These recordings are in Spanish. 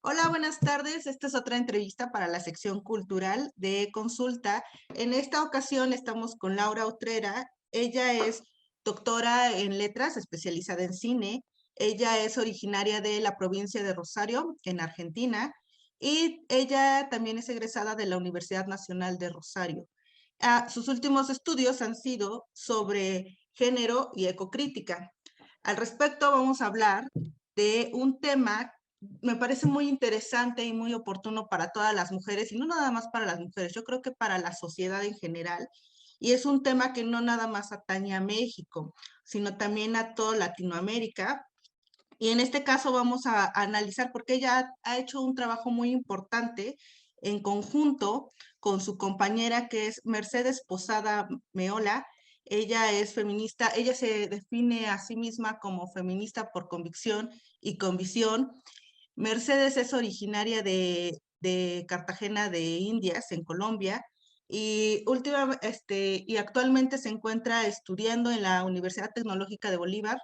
Hola, buenas tardes. Esta es otra entrevista para la sección cultural de Consulta. En esta ocasión estamos con Laura Utrera. Ella es doctora en letras, especializada en cine. Ella es originaria de la provincia de Rosario, en Argentina, y ella también es egresada de la Universidad Nacional de Rosario. Sus últimos estudios han sido sobre género y ecocrítica. Al respecto, vamos a hablar de un tema me parece muy interesante y muy oportuno para todas las mujeres, y no nada más para las mujeres, yo creo que para la sociedad en general, y es un tema que no nada más atañe a México, sino también a toda Latinoamérica, y en este caso vamos a analizar porque ella ha hecho un trabajo muy importante en conjunto con su compañera que es Mercedes Posada Meola. Ella es feminista, ella se define a sí misma como feminista por convicción y convicción. Mercedes es originaria de Cartagena de Indias, en Colombia, y actualmente se encuentra estudiando en la Universidad Tecnológica de Bolívar.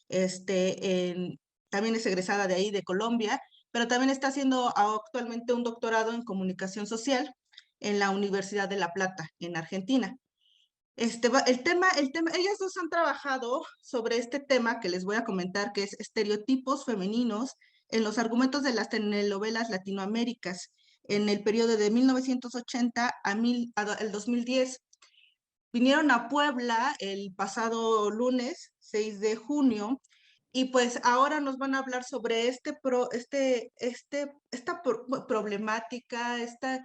También es egresada de ahí, de Colombia, pero también está haciendo actualmente un doctorado en comunicación social en la Universidad de La Plata, en Argentina. Ellas dos han trabajado sobre este tema que les voy a comentar, que es estereotipos femeninos en los argumentos de las telenovelas latinoaméricas en el periodo de 1980 al 2010. Vinieron a Puebla el pasado lunes 6 de junio y pues ahora nos van a hablar sobre esta problemática, este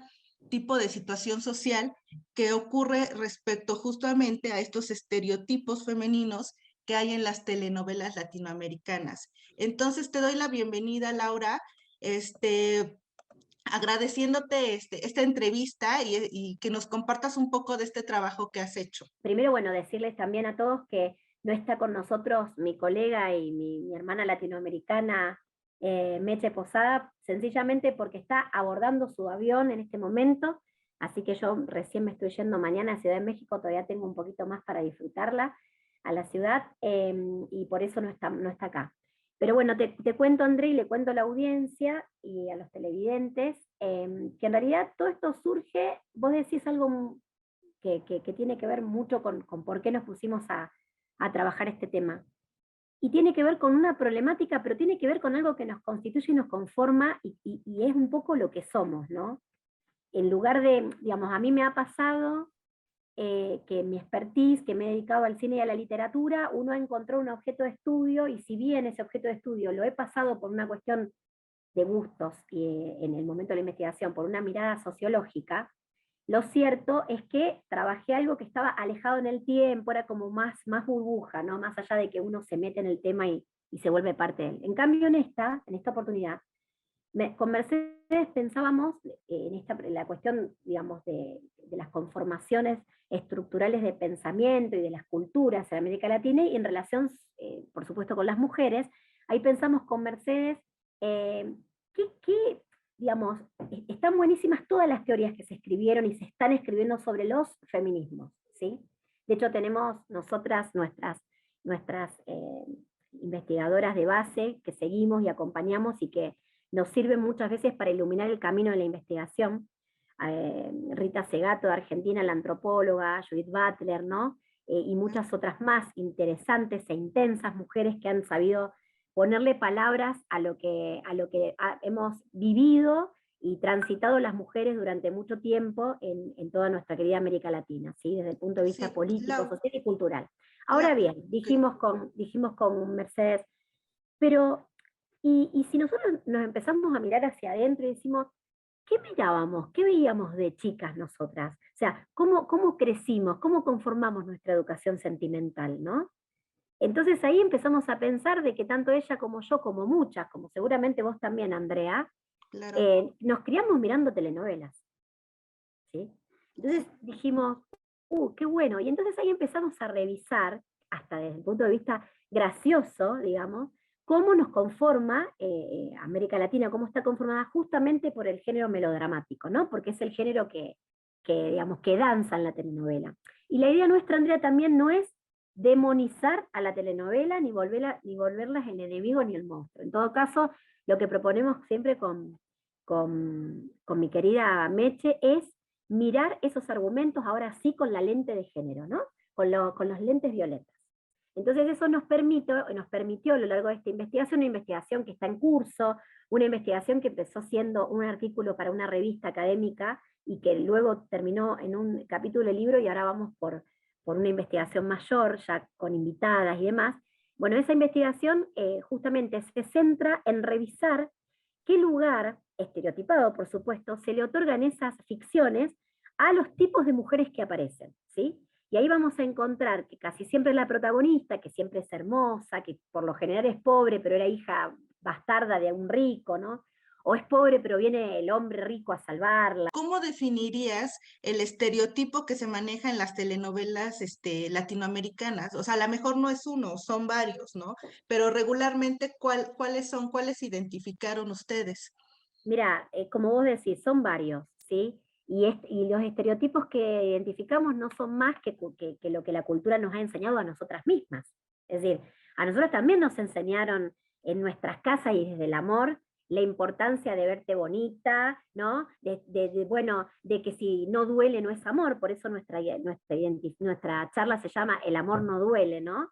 tipo de situación social que ocurre respecto justamente a estos estereotipos femeninos que hay en las telenovelas latinoamericanas. Entonces te doy la bienvenida, Laura, agradeciéndote esta entrevista y que nos compartas un poco de este trabajo que has hecho. Primero, bueno, decirles también a todos que no está con nosotros mi colega y mi hermana latinoamericana, Meche Posada, sencillamente porque está abordando su avión en este momento, así que yo recién me estoy yendo mañana a Ciudad de México, todavía tengo un poquito más para disfrutarla a la ciudad, y por eso no está acá. Pero bueno, te cuento, André, y le cuento a la audiencia y a los televidentes, que en realidad todo esto surge, vos decís algo que tiene que ver mucho con por qué nos pusimos a trabajar este tema. Y tiene que ver con una problemática, pero tiene que ver con algo que nos constituye y nos conforma y es un poco lo que somos, ¿no? En lugar de, digamos, a mí me ha pasado que mi expertise, que me he dedicado al cine y a la literatura, uno encontró un objeto de estudio y si bien ese objeto de estudio lo he pasado por una cuestión de gustos y en el momento de la investigación, por una mirada sociológica, lo cierto es que trabajé algo que estaba alejado en el tiempo, era como más burbuja, ¿no? Más allá de que uno se mete en el tema y se vuelve parte de él. En cambio, en esta oportunidad, con Mercedes pensábamos en la cuestión, digamos, de las conformaciones estructurales de pensamiento y de las culturas en América Latina y en relación, por supuesto, con las mujeres. Ahí pensamos con Mercedes, eh, digamos, están buenísimas todas las teorías que se escribieron y se están escribiendo sobre los feminismos, ¿sí? De hecho, tenemos nosotras nuestras investigadoras de base que seguimos y acompañamos y que nos sirven muchas veces para iluminar el camino de la investigación. Rita Segato de Argentina, la antropóloga, Judith Butler, ¿no? Y muchas otras más interesantes e intensas mujeres que han sabido ponerle palabras a lo que hemos vivido y transitado las mujeres durante mucho tiempo en toda nuestra querida América Latina, ¿sí? Desde el punto de vista Sí, político, Lau, social y cultural. Ahora la, bien, que- dijimos con Mercedes, pero y si nosotros nos empezamos a mirar hacia adentro y decimos, ¿qué mirábamos? ¿Qué veíamos de chicas nosotras? O sea, ¿cómo crecimos? ¿Cómo conformamos nuestra educación sentimental, no? Entonces ahí empezamos a pensar de que tanto ella como yo, como muchas, como seguramente vos también, Andrea, claro. nos criamos mirando telenovelas, ¿sí? Entonces dijimos, qué bueno. Y entonces ahí empezamos a revisar, hasta desde el punto de vista gracioso, digamos, cómo nos conforma América Latina, cómo está conformada justamente por el género melodramático, ¿no? Porque es el género digamos, que danza en la telenovela. Y la idea nuestra, Andrea, también no es demonizar a la telenovela ni volverlas el enemigo ni el monstruo. En todo caso, lo que proponemos siempre con mi querida Meche es mirar esos argumentos ahora sí con la lente de género, ¿no? Con los lentes violetas. Entonces eso nos permitió a lo largo de esta investigación, una investigación que está en curso, una investigación que empezó siendo un artículo para una revista académica y que luego terminó en un capítulo del libro, y ahora vamos por una investigación mayor, ya con invitadas y demás. Bueno, esa investigación justamente se centra en revisar qué lugar, estereotipado por supuesto, se le otorgan esas ficciones a los tipos de mujeres que aparecen, ¿sí? Y ahí vamos a encontrar que casi siempre la protagonista, que siempre es hermosa, que por lo general es pobre, pero era hija bastarda de un rico, ¿no? O es pobre, pero viene el hombre rico a salvarla. ¿Cómo definirías el estereotipo que se maneja en las telenovelas latinoamericanas? O sea, a lo mejor no es uno, son varios, ¿no? Pero regularmente, ¿cuáles identificaron ustedes? Mira, como vos decís, son varios, ¿sí? Y los estereotipos que identificamos no son más que lo que la cultura nos ha enseñado a nosotras mismas. Es decir, a nosotros también nos enseñaron en nuestras casas y desde el amor la importancia de verte bonita, ¿no? Bueno, de que si no duele no es amor, por eso nuestra charla se llama El amor no duele, ¿no?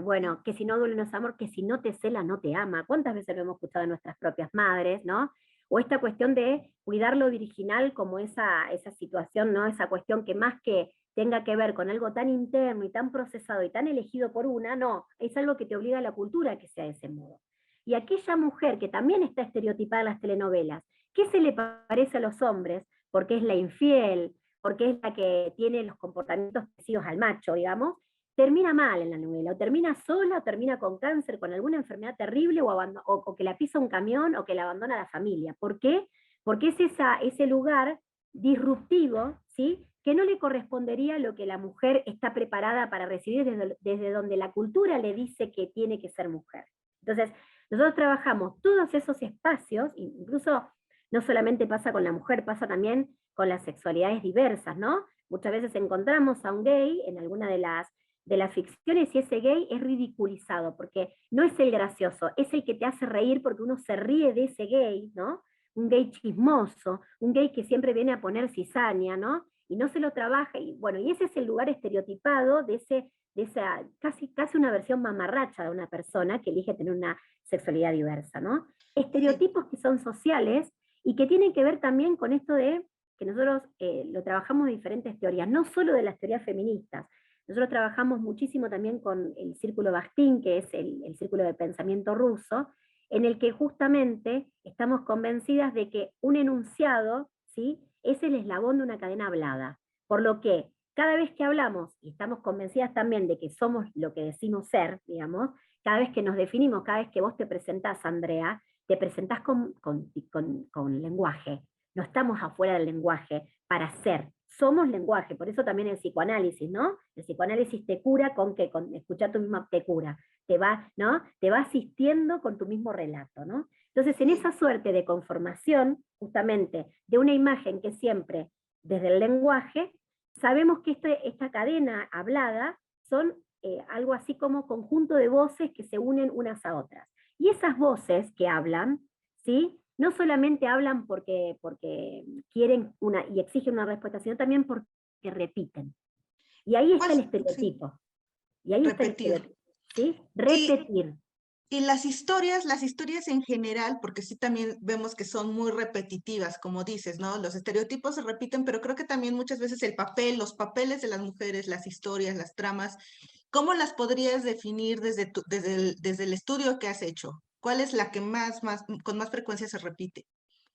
Bueno, que si no duele no es amor, que si no te cela no te ama. ¿Cuántas veces lo hemos escuchado de nuestras propias madres, ¿no? O esta cuestión de cuidar lo virginal como esa situación, ¿no? Esa cuestión que más que tenga que ver con algo tan interno y tan procesado y tan elegido por una, no, es algo que te obliga a la cultura a que sea de ese modo. Y aquella mujer que también está estereotipada en las telenovelas, ¿qué se le parece a los hombres? Porque es la infiel, porque es la que tiene los comportamientos parecidos al macho, digamos, termina mal en la novela, o termina sola, o termina con cáncer, con alguna enfermedad terrible, o que la pisa un camión, o que la abandona la familia. ¿Por qué? Porque es ese lugar disruptivo, ¿sí? Que no le correspondería a lo que la mujer está preparada para recibir desde donde la cultura le dice que tiene que ser mujer. Entonces, nosotros trabajamos todos esos espacios, incluso no solamente pasa con la mujer, pasa también con las sexualidades diversas, ¿no? Muchas veces encontramos a un gay en alguna de las ficciones y ese gay es ridiculizado, porque no es el gracioso, es el que te hace reír porque uno se ríe de ese gay, ¿no? Un gay chismoso, un gay que siempre viene a poner cizaña, ¿no? Y no se lo trabaja, y bueno, y ese es el lugar estereotipado de esa casi una versión mamarracha de una persona que elige tener una sexualidad diversa, ¿no? Sí. Estereotipos que son sociales y que tienen que ver también con esto de que nosotros lo trabajamos de diferentes teorías, no solo de las teorías feministas. Nosotros trabajamos muchísimo también con el Círculo Bastín, que es el círculo de pensamiento ruso, en el que justamente estamos convencidas de que un enunciado, ¿sí?, es el eslabón de una cadena hablada. Por lo que cada vez que hablamos, y estamos convencidas también de que somos lo que decimos ser, digamos, cada vez que nos definimos, cada vez que vos te presentás, Andrea, te presentás con lenguaje. No estamos afuera del lenguaje para ser. Somos lenguaje, por eso también el psicoanálisis, ¿no? El psicoanálisis te cura con qué, con escuchar tu misma, te cura, te va, ¿no? Te va asistiendo con tu mismo relato, ¿no? Entonces, en esa suerte de conformación, justamente, de una imagen que siempre, desde el lenguaje, sabemos que esta cadena hablada son algo así como conjunto de voces que se unen unas a otras. Y esas voces que hablan, ¿sí?, no solamente hablan porque quieren y exigen una respuesta, sino también porque repiten. Y ahí está el Pues sí, estereotipo. Y ahí está el repetir. estereotipo. ¿Sí? Y, Repetir. y las historias en general, porque sí también vemos que son muy repetitivas, como dices, ¿no? Los estereotipos se repiten, pero creo que también muchas veces los papeles de las mujeres, las historias, las tramas, ¿cómo las podrías definir desde el estudio que has hecho? ¿Cuál es la que con más frecuencia se repite?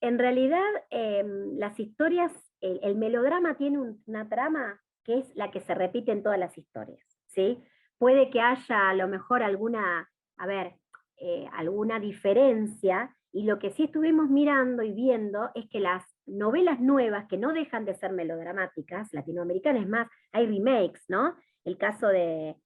En realidad, las historias, el melodrama tiene una trama que es la que se repite en todas las historias, ¿sí? Puede que haya a lo mejor alguna, a ver, alguna diferencia, y lo que sí estuvimos mirando y viendo es que las novelas nuevas, que no dejan de ser melodramáticas, latinoamericanas, es más, hay remakes, ¿no? El caso de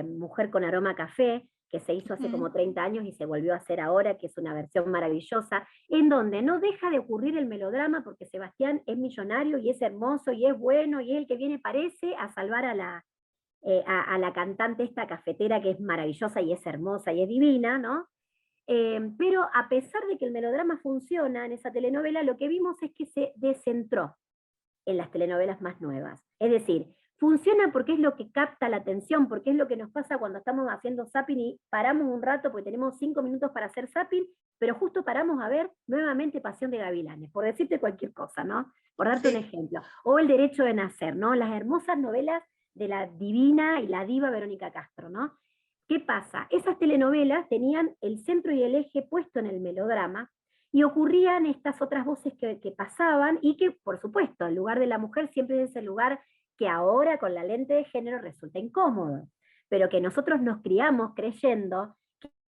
Mujer con aroma a café, que se hizo hace como 30 años y se volvió a hacer ahora, que es una versión maravillosa, en donde no deja de ocurrir el melodrama porque Sebastián es millonario y es hermoso y es bueno y es el que viene, parece, a salvar a la cantante esta cafetera que es maravillosa y es hermosa y es divina, ¿no? Pero a pesar de que el melodrama funciona en esa telenovela, lo que vimos es que se descentró en las telenovelas más nuevas. Es decir, funciona porque es lo que capta la atención, porque es lo que nos pasa cuando estamos haciendo zapping y paramos un rato porque tenemos 5 minutos para hacer zapping, pero justo paramos a ver nuevamente Pasión de Gavilanes, por decirte cualquier cosa, ¿no? Por darte un Sí, ejemplo. O El Derecho de Nacer, ¿no? Las hermosas novelas de la divina y la diva Verónica Castro, ¿no? ¿Qué pasa? Esas telenovelas tenían el centro y el eje puesto en el melodrama, y ocurrían estas otras voces que pasaban y que, por supuesto, el lugar de la mujer siempre es el lugar que ahora con la lente de género resulta incómodo, pero que nosotros nos criamos creyendo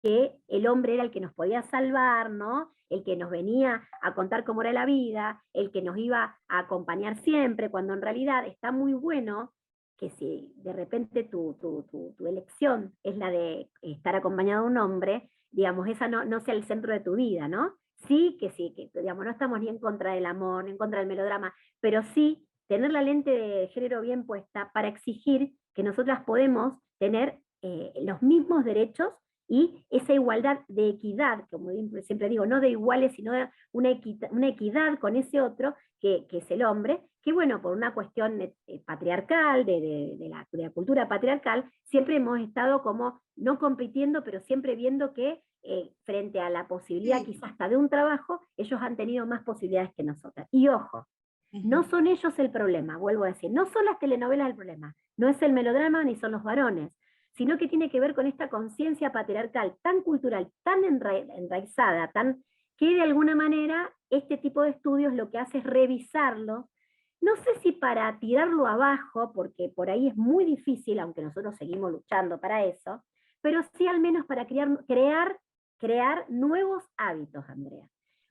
que el hombre era el que nos podía salvar, ¿no? El que nos venía a contar cómo era la vida, el que nos iba a acompañar siempre, cuando en realidad está muy bueno que si de repente tu elección es la de estar acompañado de un hombre, digamos, esa no sea el centro de tu vida, ¿no? Sí, que digamos, no estamos ni en contra del amor, ni en contra del melodrama, pero sí tener la lente de género bien puesta para exigir que nosotras podemos tener los mismos derechos y esa igualdad de equidad, como siempre digo, no de iguales, sino de una equidad con ese otro que es el hombre, que bueno, por una cuestión patriarcal, de la cultura patriarcal, siempre hemos estado como no compitiendo, pero siempre viendo que frente a la posibilidad sí. quizás hasta de un trabajo, ellos han tenido más posibilidades que nosotras. Y ojo, no Ujú. son ellos el problema, vuelvo a decir, no son las telenovelas el problema, no es el melodrama ni son los varones, sino que tiene que ver con esta conciencia patriarcal tan cultural, tan enraizada, tan que de alguna manera este tipo de estudios lo que hace es revisarlo, no sé si para tirarlo abajo, porque por ahí es muy difícil, aunque nosotros seguimos luchando para eso, pero sí al menos para crear nuevos hábitos, Andrea.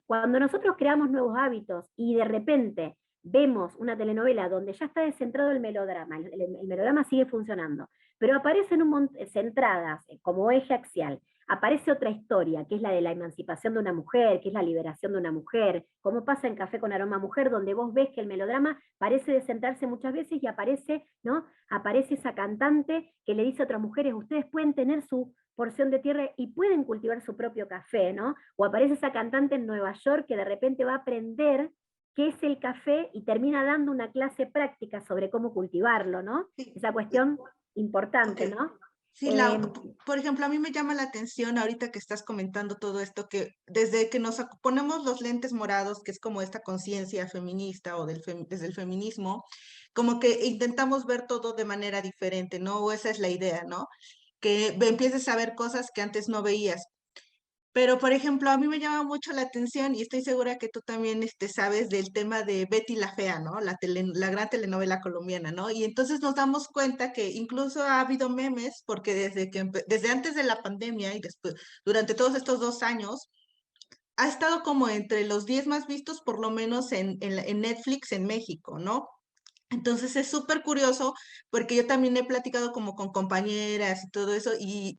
Cuando nosotros creamos nuevos hábitos y de repente vemos una telenovela donde ya está descentrado el melodrama, el melodrama sigue funcionando, pero aparecen centradas como eje axial, aparece otra historia, que es la de la emancipación de una mujer, que es la liberación de una mujer, como pasa en Café con Aroma a Mujer, donde vos ves que el melodrama parece descentrarse muchas veces y aparece, ¿no? Aparece esa cantante que le dice a otras mujeres, ustedes pueden tener su porción de tierra y pueden cultivar su propio café, ¿no? O aparece esa cantante en Nueva York que de repente va a aprender qué es el café y termina dando una clase práctica sobre cómo cultivarlo, ¿no? Sí. Esa cuestión Ok. importante, ¿no? Sí, Eh, por ejemplo, a mí me llama la atención ahorita que estás comentando todo esto, que desde que nos ponemos los lentes morados, que es como esta conciencia feminista o desde el feminismo, como que intentamos ver todo de manera diferente, ¿no? O esa es la idea, ¿no? Que empieces a ver cosas que antes no veías. Pero, por ejemplo, a mí me llama mucho la atención y estoy segura que tú también sabes del tema de Betty la Fea, ¿no? La gran telenovela colombiana, ¿no? Y entonces nos damos cuenta que incluso ha habido memes, porque desde antes de la pandemia y después, durante todos estos 2 años, ha estado como entre los 10 más vistos, por lo menos en Netflix en México, ¿no? Entonces es súper curioso porque yo también he platicado como con compañeras y todo eso y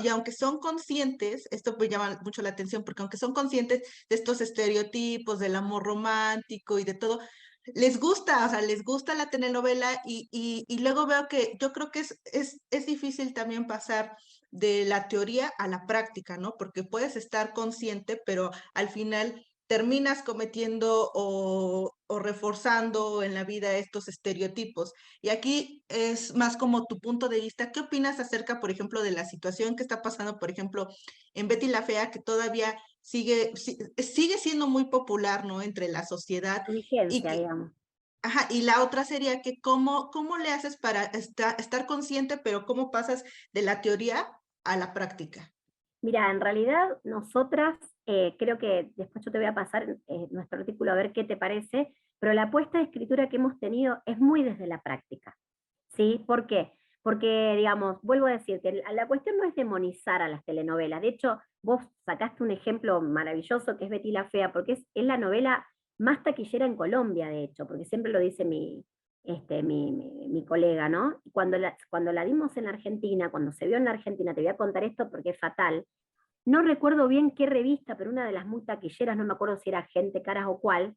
aunque son conscientes, esto me llama mucho la atención porque aunque son conscientes de estos estereotipos del amor romántico y de todo, les gusta, o sea, les gusta la telenovela y luego veo que yo creo que es difícil también pasar de la teoría a la práctica, ¿no? Porque puedes estar consciente, pero al final terminas cometiendo o reforzando en la vida estos estereotipos. Y aquí es más como tu punto de vista. ¿Qué opinas acerca, por ejemplo, de la situación que está pasando, por ejemplo, en Betty la Fea, que todavía sigue siendo muy popular, ¿no? Entre la sociedad y vigencia, que, digamos. ajá, y la otra sería que cómo le haces para estar consciente, pero cómo pasas de la teoría a la práctica. Mira, en realidad nosotras, creo que después yo te voy a pasar nuestro artículo a ver qué te parece, pero la apuesta de escritura que hemos tenido es muy desde la práctica, ¿sí? ¿Por qué? Porque, digamos, vuelvo a decir que la cuestión no es demonizar a las telenovelas. De hecho, vos sacaste un ejemplo maravilloso que es Betty la Fea, porque es la novela más taquillera en Colombia, de hecho, porque siempre lo dice mi colega, ¿no? Cuando la dimos en Argentina, cuando se vio en Argentina, te voy a contar esto porque es fatal, no recuerdo bien qué revista, pero una de las muy taquilleras, no me acuerdo si era Gente, Caras o cuál,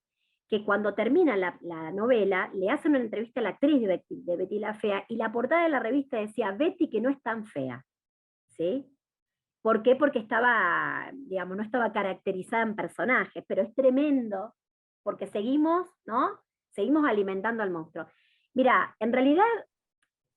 que cuando termina la novela, le hacen una entrevista a la actriz de Betty la Fea, y la portada de la revista decía, Betty que no es tan fea, ¿sí? ¿Por qué? Porque estaba, digamos, no estaba caracterizada en personajes, pero es tremendo, porque seguimos, ¿no? Seguimos alimentando al monstruo. Mira, en realidad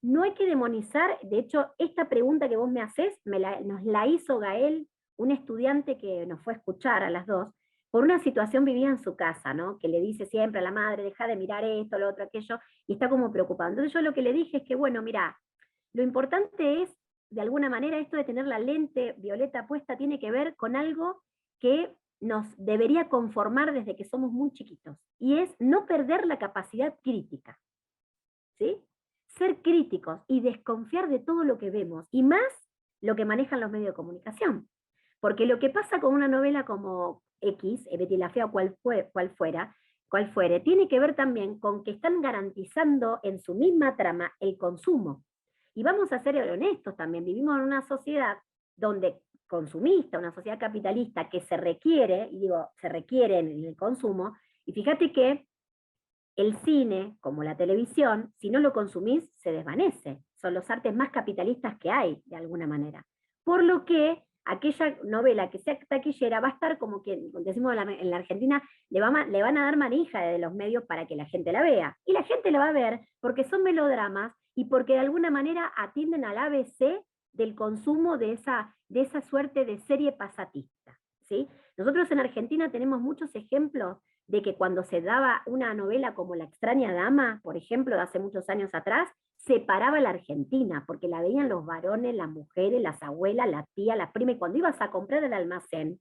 no hay que demonizar, de hecho, esta pregunta que vos me haces, nos la hizo Gael, un estudiante que nos fue a escuchar a las dos, por una situación vivía en su casa, ¿no? Que le dice siempre a la madre, deja de mirar esto, lo otro, aquello, y está como preocupado. Entonces yo lo que le dije es que, bueno, mira, lo importante es, de alguna manera, esto de tener la lente violeta puesta tiene que ver con algo que nos debería conformar desde que somos muy chiquitos, y es no perder la capacidad crítica, ¿sí? Ser críticos y desconfiar de todo lo que vemos, y más lo que manejan los medios de comunicación. Porque lo que pasa con una novela como X, Betty la Fea o cual fuere, tiene que ver también con que están garantizando en su misma trama el consumo. Y vamos a ser honestos también, vivimos en una sociedad donde consumista, una sociedad capitalista que se requiere, y digo, se requiere en el consumo, y fíjate que el cine, como la televisión, si no lo consumís, se desvanece. Son los artes más capitalistas que hay, de alguna manera. Por lo que aquella novela que sea taquillera va a estar como que, decimos en la Argentina, le van a dar manija de los medios para que la gente la vea. Y la gente la va a ver porque son melodramas y porque de alguna manera atienden al ABC del consumo de esa suerte de serie pasatista, ¿sí? Nosotros en Argentina tenemos muchos ejemplos de que cuando se daba una novela como La extraña dama, por ejemplo, de hace muchos años atrás, separaba la Argentina, porque la veían los varones, las mujeres, las abuelas, la tía, la prima, y cuando ibas a comprar el almacén,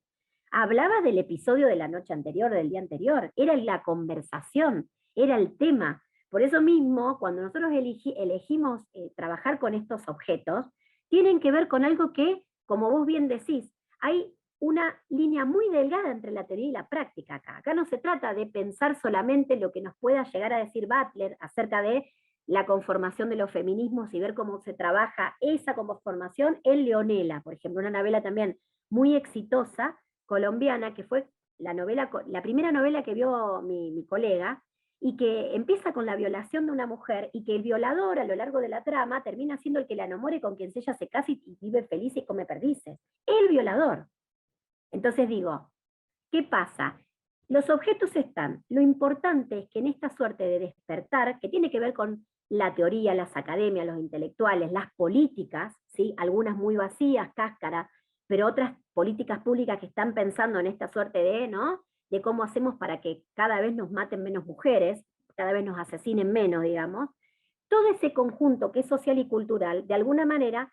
hablaba del episodio de la noche anterior, del día anterior, era la conversación, era el tema. Por eso mismo, cuando nosotros elegimos trabajar con estos objetos, tienen que ver con algo que, como vos bien decís, hay una línea muy delgada entre la teoría y la práctica acá. Acá no se trata de pensar solamente lo que nos pueda llegar a decir Butler acerca de la conformación de los feminismos y ver cómo se trabaja esa conformación en Leonela, por ejemplo, una novela también muy exitosa, colombiana, que fue la primera novela que vio mi colega, y que empieza con la violación de una mujer, y que el violador a lo largo de la trama termina siendo el que la enamore, con quien ella se casa y vive feliz y come perdices. El violador. Entonces digo, ¿qué pasa? Los objetos están. Lo importante es que en esta suerte de despertar, que tiene que ver con la teoría, las academias, los intelectuales, las políticas, ¿sí? Algunas muy vacías, cáscaras, pero otras políticas públicas que están pensando en esta suerte de, ¿no? De cómo hacemos para que cada vez nos maten menos mujeres, cada vez nos asesinen menos, digamos. Todo ese conjunto que es social y cultural, de alguna manera,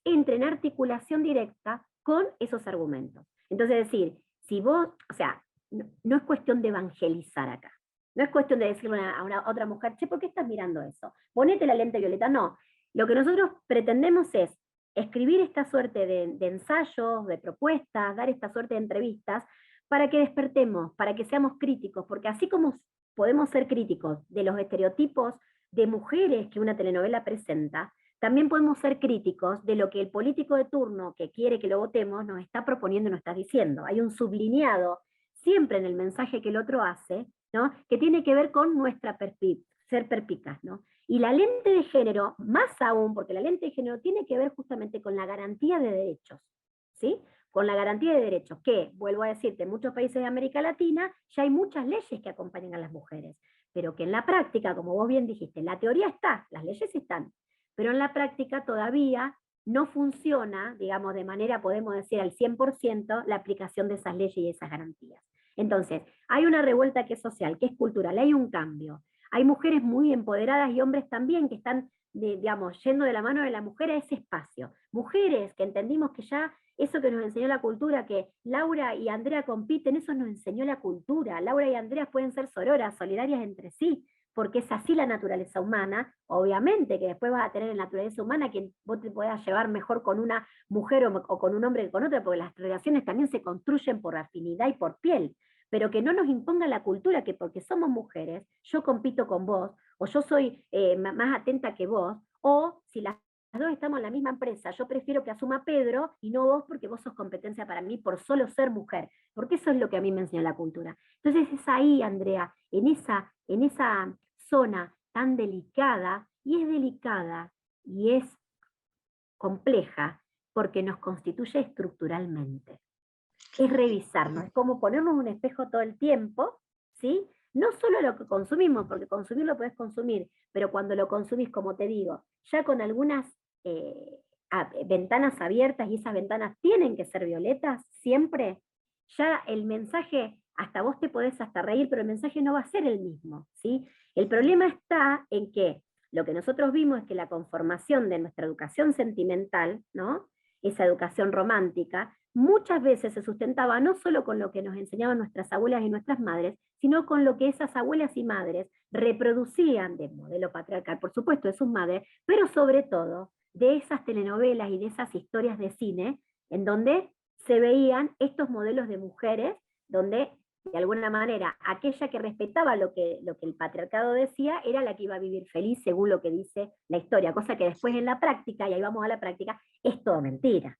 entra en articulación directa con esos argumentos. Entonces, decir, si vos, o sea, no es cuestión de evangelizar acá. No es cuestión de decirle a una otra mujer, che, ¿por qué estás mirando eso? Ponete la lente violeta. No. Lo que nosotros pretendemos es escribir esta suerte de ensayos, de propuestas, dar esta suerte de entrevistas, para que despertemos, para que seamos críticos, porque así como podemos ser críticos de los estereotipos de mujeres que una telenovela presenta, también podemos ser críticos de lo que el político de turno que quiere que lo votemos nos está proponiendo y nos está diciendo. Hay un sublineado siempre en el mensaje que el otro hace, ¿no? Que tiene que ver con nuestra ser perspicaz, ¿no? Y la lente de género, más aún, porque la lente de género tiene que ver justamente con la garantía de derechos, ¿sí? Con la garantía de derechos, que, vuelvo a decirte, en muchos países de América Latina ya hay muchas leyes que acompañan a las mujeres, pero que en la práctica, como vos bien dijiste, la teoría está, las leyes están, pero en la práctica todavía no funciona, digamos, de manera, podemos decir, al 100% la aplicación de esas leyes y esas garantías. Entonces, hay una revuelta que es social, que es cultural, hay un cambio. Hay mujeres muy empoderadas y hombres también que están, digamos, yendo de la mano de la mujer a ese espacio. Mujeres que entendimos que ya eso que nos enseñó la cultura, que Laura y Andrea compiten, eso nos enseñó la cultura. Laura y Andrea pueden ser sororas, solidarias entre sí, porque es así la naturaleza humana. Obviamente que después vas a tener en la naturaleza humana quien vos te puedas llevar mejor con una mujer o con un hombre que con otra, porque las relaciones también se construyen por afinidad y por piel, pero que no nos imponga la cultura que porque somos mujeres, yo compito con vos, o yo soy más atenta que vos, o si las dos estamos en la misma empresa, yo prefiero que asuma Pedro y no vos porque vos sos competencia para mí por solo ser mujer, porque eso es lo que a mí me enseñó la cultura. Entonces es ahí, Andrea, en esa zona tan delicada, y es compleja, porque nos constituye estructuralmente. Es revisarnos, es como ponernos un espejo todo el tiempo, ¿sí? No solo lo que consumimos, porque consumir lo podés consumir, pero cuando lo consumís, como te digo, ya con algunas ventanas abiertas, y esas ventanas tienen que ser violetas, siempre, ya el mensaje, hasta vos te podés hasta reír, pero el mensaje no va a ser el mismo, ¿sí? El problema está en que lo que nosotros vimos es que la conformación de nuestra educación sentimental, ¿no? Esa educación romántica, muchas veces se sustentaba no solo con lo que nos enseñaban nuestras abuelas y nuestras madres, sino con lo que esas abuelas y madres reproducían de modelo patriarcal, por supuesto, de sus madres, pero sobre todo de esas telenovelas y de esas historias de cine, en donde se veían estos modelos de mujeres, donde de alguna manera aquella que respetaba lo que el patriarcado decía era la que iba a vivir feliz según lo que dice la historia, cosa que después en la práctica, y ahí vamos a la práctica, es todo mentira.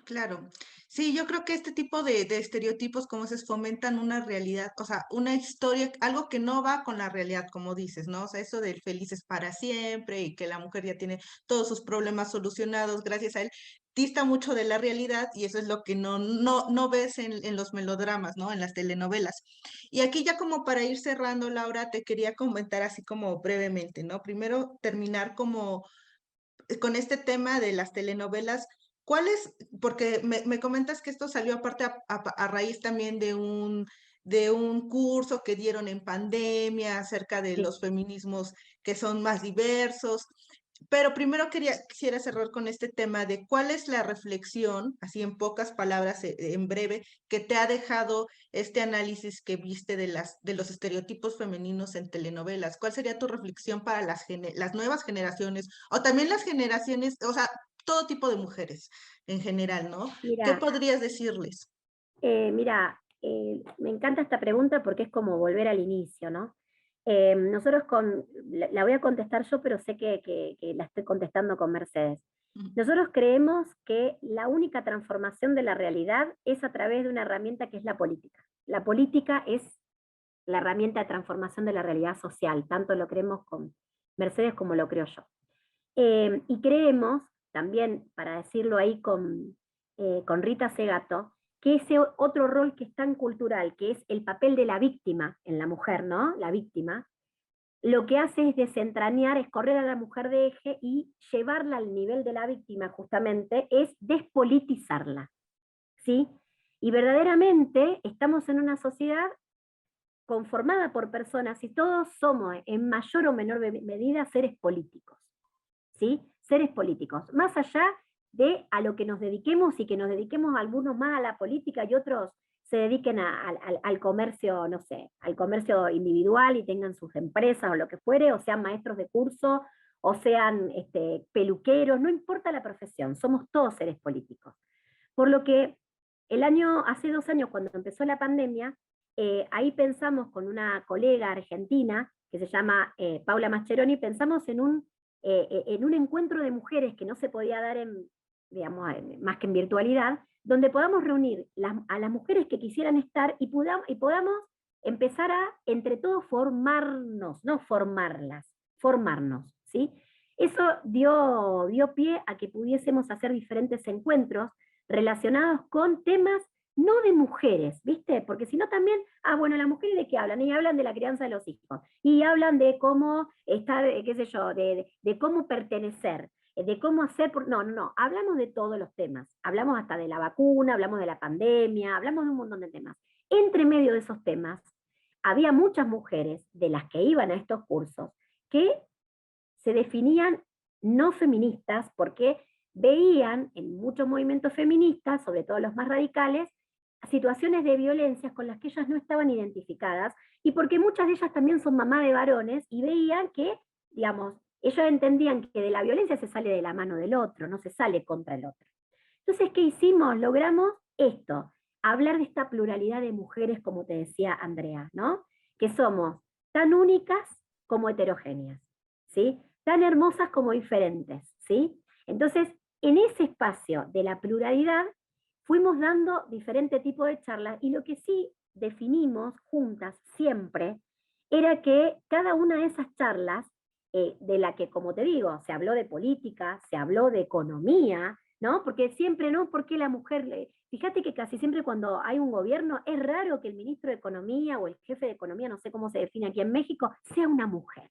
Claro. Sí, yo creo que este tipo de estereotipos, como se fomentan una realidad, o sea, una historia, algo que no va con la realidad, como dices, ¿no? O sea, eso del felices para siempre y que la mujer ya tiene todos sus problemas solucionados gracias a él, dista mucho de la realidad y eso es lo que no ves en los melodramas, ¿no? En las telenovelas. Y aquí ya como para ir cerrando, Laura, te quería comentar así como brevemente, ¿no? Primero terminar como con este tema de las telenovelas, ¿cuáles? Porque me comentas que esto salió aparte a raíz también de un curso que dieron en pandemia acerca de Sí. los feminismos que son más diversos. Pero primero quisiera cerrar con este tema de cuál es la reflexión, así en pocas palabras, en breve, que te ha dejado este análisis que viste de los estereotipos femeninos en telenovelas. ¿Cuál sería tu reflexión para las nuevas generaciones o también las generaciones, o sea, todo tipo de mujeres en general, ¿no? ¿Qué Mira, podrías decirles? Me encanta esta pregunta porque es como volver al inicio, ¿no? Nosotros la voy a contestar yo, pero sé que la estoy contestando con Mercedes. Ujú. Nosotros creemos que la única transformación de la realidad es a través de una herramienta que es la política. La política es la herramienta de transformación de la realidad social, tanto lo creemos con Mercedes como lo creo yo. Y creemos, también para decirlo ahí con Rita Segato, que ese otro rol que es tan cultural, que es el papel de la víctima en la mujer, ¿no? La víctima, lo que hace es desentrañar, es correr a la mujer de eje y llevarla al nivel de la víctima, justamente, es despolitizarla, ¿sí? Y verdaderamente estamos en una sociedad conformada por personas y todos somos, en mayor o menor medida, seres políticos. ¿Sí? Seres políticos, más allá de a lo que nos dediquemos y que nos dediquemos algunos más a la política y otros se dediquen al comercio, no sé, al comercio individual y tengan sus empresas o lo que fuere, o sean maestros de curso, o sean peluqueros, no importa la profesión, somos todos seres políticos. Por lo que hace 2 años, cuando empezó la pandemia, ahí pensamos con una colega argentina que se llama Paula Mascheroni, pensamos en un encuentro de mujeres que no se podía dar digamos, más que en virtualidad, donde podamos reunir a las mujeres que quisieran estar y podamos empezar a, entre todos, formarnos, no formarlas, formarnos, ¿sí? Eso dio pie a que pudiésemos hacer diferentes encuentros relacionados con temas no de mujeres, ¿viste? Porque si no también, bueno, las mujeres de qué hablan, y hablan de la crianza de los hijos, y hablan de cómo estar, qué sé yo, de cómo pertenecer, de cómo hacer, no, hablamos de todos los temas, hablamos hasta de la vacuna, hablamos de la pandemia, hablamos de un montón de temas. Entre medio de esos temas, había muchas mujeres de las que iban a estos cursos que se definían no feministas porque veían en muchos movimientos feministas, sobre todo los más radicales, situaciones de violencias con las que ellas no estaban identificadas y porque muchas de ellas también son mamá de varones y veían que, digamos, ellos entendían que de la violencia se sale de la mano del otro, no se sale contra el otro. Entonces, ¿qué hicimos? Logramos esto, hablar de esta pluralidad de mujeres, como te decía Andrea, ¿no? Que somos tan únicas como heterogéneas, ¿sí? Tan hermosas como diferentes, ¿sí? Entonces, en ese espacio de la pluralidad, fuimos dando diferentes tipos de charlas, y lo que sí definimos juntas siempre era que cada una de esas charlas, de la que, como te digo, se habló de política, se habló de economía, ¿no? Porque siempre, ¿no? Porque la mujer, fíjate que casi siempre cuando hay un gobierno, es raro que el ministro de Economía o el jefe de Economía, no sé cómo se define aquí en México, sea una mujer.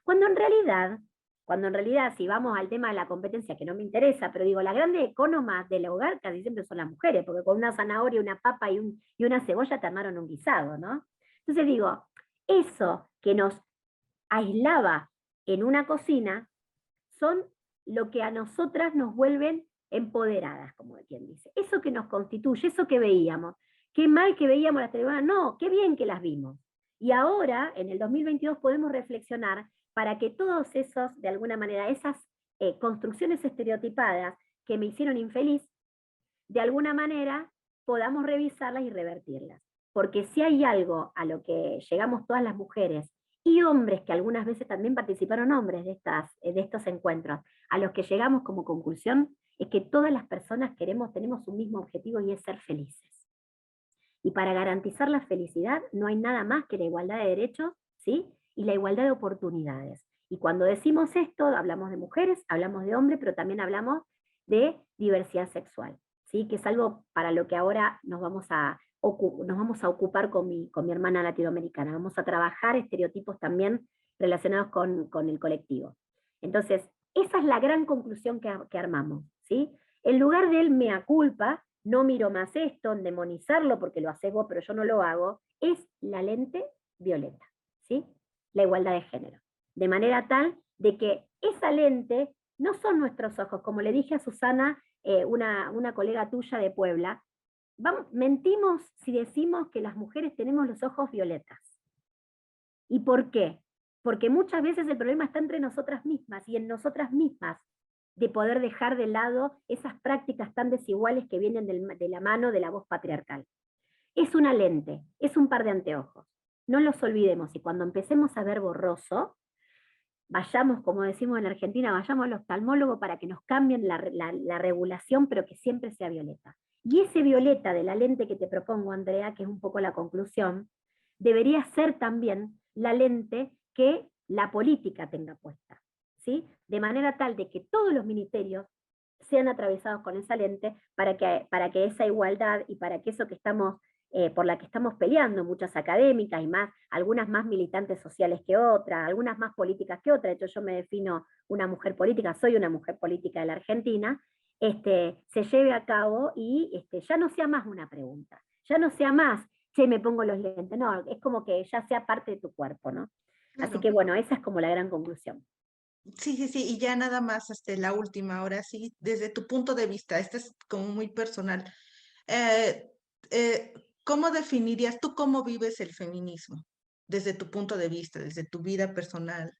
Cuando en realidad, si vamos al tema de la competencia, que no me interesa, pero digo, las grandes economas del hogar casi siempre son las mujeres, porque con una zanahoria, una papa y una cebolla te armaron un guisado, ¿no? Entonces digo, eso que nos aislaba en una cocina son lo que a nosotras nos vuelven empoderadas, como quien dice. Eso que nos constituye, eso que veíamos. Qué mal que veíamos las telenovelas, no, qué bien que las vimos. Y ahora, en el 2022, podemos reflexionar para que todos esos, de alguna manera, esas construcciones estereotipadas que me hicieron infeliz, de alguna manera podamos revisarlas y revertirlas. Porque si hay algo a lo que llegamos todas las mujeres y hombres, que algunas veces también participaron hombres de estos encuentros, a los que llegamos como conclusión, es que todas las personas tenemos un mismo objetivo, y es ser felices. Y para garantizar la felicidad no hay nada más que la igualdad de derechos, ¿sí? Y la igualdad de oportunidades. Y cuando decimos esto, hablamos de mujeres, hablamos de hombres, pero también hablamos de diversidad sexual, ¿sí? Que es algo para lo que ahora nos vamos a ocupar con mi hermana latinoamericana. Vamos a trabajar estereotipos también relacionados con el colectivo. Entonces, esa es la gran conclusión que armamos, ¿sí? En lugar del mea culpa, no miro más esto, demonizarlo porque lo haces vos, pero yo no lo hago, es la lente violeta, ¿sí? La igualdad de género. De manera tal de que esa lente no son nuestros ojos, como le dije a Susana, una colega tuya de Puebla, mentimos si decimos que las mujeres tenemos los ojos violetas. ¿Y por qué? Porque muchas veces el problema está entre nosotras mismas, y en nosotras mismas, de poder dejar de lado esas prácticas tan desiguales que vienen de la mano de la voz patriarcal. Es una lente, es un par de anteojos. No los olvidemos, y cuando empecemos a ver borroso, vayamos, como decimos en Argentina, vayamos al oftalmólogo para que nos cambien la regulación, pero que siempre sea violeta. Y ese violeta de la lente que te propongo, Andrea, que es un poco la conclusión, debería ser también la lente que la política tenga puesta, ¿sí? De manera tal de que todos los ministerios sean atravesados con esa lente para que esa igualdad y para que eso que estamos, por la que estamos peleando, muchas académicas y más, algunas más militantes sociales que otras, algunas más políticas que otras, de hecho yo me defino una mujer política, soy una mujer política de la Argentina, se lleve a cabo y ya no sea más una pregunta, ya no sea más, che, me pongo los lentes, no, es como que ya sea parte de tu cuerpo, ¿no? Así Claro. que bueno, esa es como la gran conclusión. Sí, sí, sí, y ya nada más, la última, ahora sí, desde tu punto de vista, este es como muy personal. eh, eh, ¿Cómo definirías, tú cómo vives el feminismo? Desde tu punto de vista, desde tu vida personal.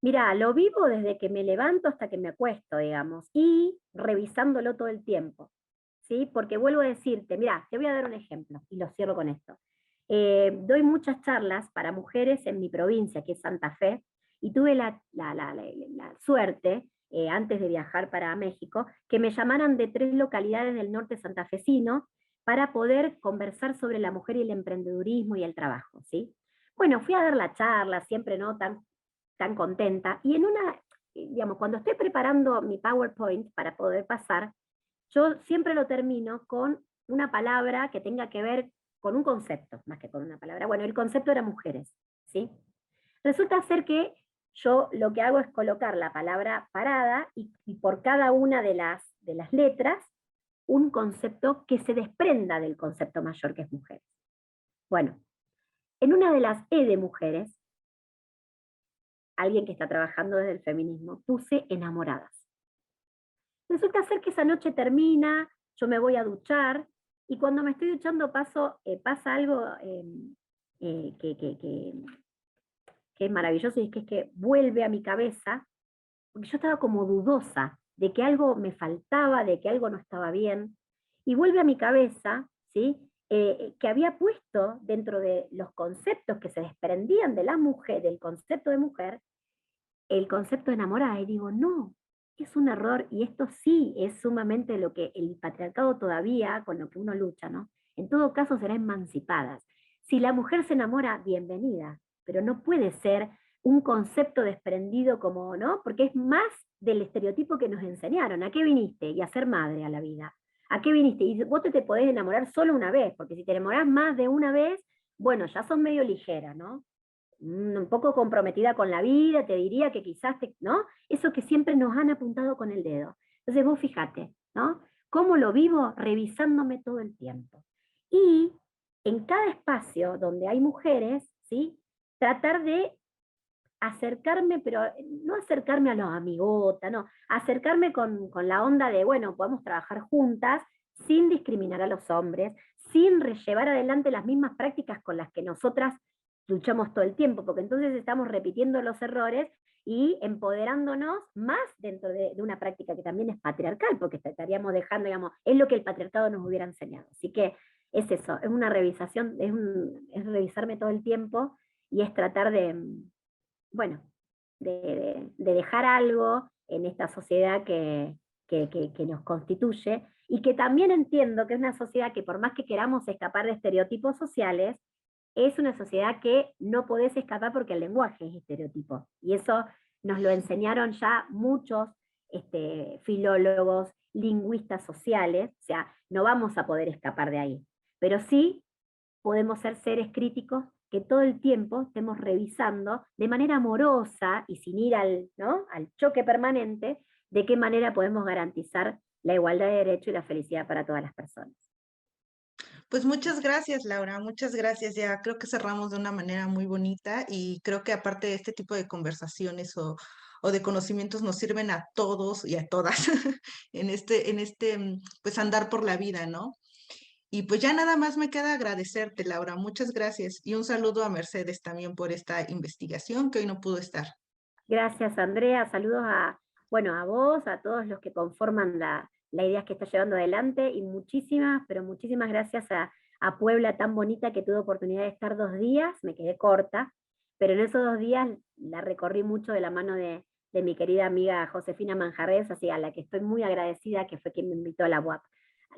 Mira, lo vivo desde que me levanto hasta que me acuesto, digamos, y revisándolo todo el tiempo, ¿sí? Porque vuelvo a decirte, mira, te voy a dar un ejemplo, y lo cierro con esto. Doy muchas charlas para mujeres en mi provincia, que es Santa Fe, y tuve la suerte, antes de viajar para México, que me llamaran de 3 localidades del norte santafesino para poder conversar sobre la mujer y el emprendedurismo y el trabajo, ¿sí? Bueno, fui a dar la charla, siempre no tan contenta, y digamos, cuando estoy preparando mi PowerPoint para poder pasar, yo siempre lo termino con una palabra que tenga que ver con un concepto, más que con una palabra. Bueno, el concepto era mujeres, ¿sí? Resulta ser que yo lo que hago es colocar la palabra parada y por cada una de las letras un concepto que se desprenda del concepto mayor, que es mujeres. Bueno, en una de las E de mujeres, alguien que está trabajando desde el feminismo, puse enamoradas. Resulta ser que esa noche termina, yo me voy a duchar, y cuando me estoy duchando pasa algo que es maravilloso, y es que vuelve a mi cabeza, porque yo estaba como dudosa de que algo me faltaba, de que algo no estaba bien, y vuelve a mi cabeza, ¿sí? Que había puesto dentro de los conceptos que se desprendían de la mujer, del concepto de mujer, el concepto de enamorada, y digo, no, Es un error, y esto sí es sumamente lo que el patriarcado todavía, con lo que uno lucha, ¿no? En todo caso será emancipadas. Si la mujer se enamora, bienvenida, pero no puede ser un concepto desprendido como, ¿no? Porque es más del estereotipo que nos enseñaron. ¿A qué viniste? Y a ser madre a la vida. ¿A qué viniste? Y vos te podés enamorar solo una vez, porque si te enamorás más de una vez, bueno, ya sos medio ligera, ¿no? Un poco comprometida con la vida, te diría que quizás, ¿no? Eso que siempre nos han apuntado con el dedo. Entonces vos fíjate, ¿no? ¿Cómo lo vivo? Revisándome todo el tiempo. Y en cada espacio donde hay mujeres, ¿sí? Tratar de acercarme, pero no acercarme a los amigotas, no, acercarme con la onda de, bueno, podemos trabajar juntas sin discriminar a los hombres, sin llevar adelante las mismas prácticas con las que nosotras luchamos todo el tiempo, porque entonces estamos repitiendo los errores y empoderándonos más dentro de una práctica que también es patriarcal, porque estaríamos dejando, digamos, es lo que el patriarcado nos hubiera enseñado. Así que es eso, es una revisación, es revisarme todo el tiempo y es tratar de, bueno, de dejar algo en esta sociedad que nos constituye, y que también entiendo que es una sociedad que por más que queramos escapar de estereotipos sociales, es una sociedad que no podés escapar porque el lenguaje es estereotipo. Y eso nos lo enseñaron ya muchos filólogos, lingüistas sociales, o sea, no vamos a poder escapar de ahí. Pero sí podemos ser seres críticos que todo el tiempo estemos revisando de manera amorosa y sin ir ¿no? al choque permanente, de qué manera podemos garantizar la igualdad de derecho y la felicidad para todas las personas. Pues muchas gracias, Laura, muchas gracias. Ya creo que cerramos de una manera muy bonita y creo que aparte de este tipo de conversaciones o de conocimientos nos sirven a todos y a todas pues andar por la vida, ¿no? Y pues ya nada más me queda agradecerte, Laura. Muchas gracias. Y un saludo a Mercedes también por esta investigación que hoy no pudo estar. Gracias, Andrea. Saludos bueno, a vos, a todos los que conforman la idea que está llevando adelante, y muchísimas, pero muchísimas gracias a Puebla tan bonita, que tuve oportunidad de estar 2 días, me quedé corta, pero en esos 2 días la recorrí mucho de la mano de mi querida amiga Josefina Manjarres, así a la que estoy muy agradecida, que fue quien me invitó a la UAP,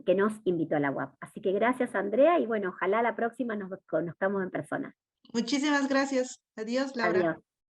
que nos invitó a la UAP. Así que gracias, Andrea, y bueno, ojalá la próxima nos conozcamos en persona. Muchísimas gracias. Adiós, Laura. Adiós.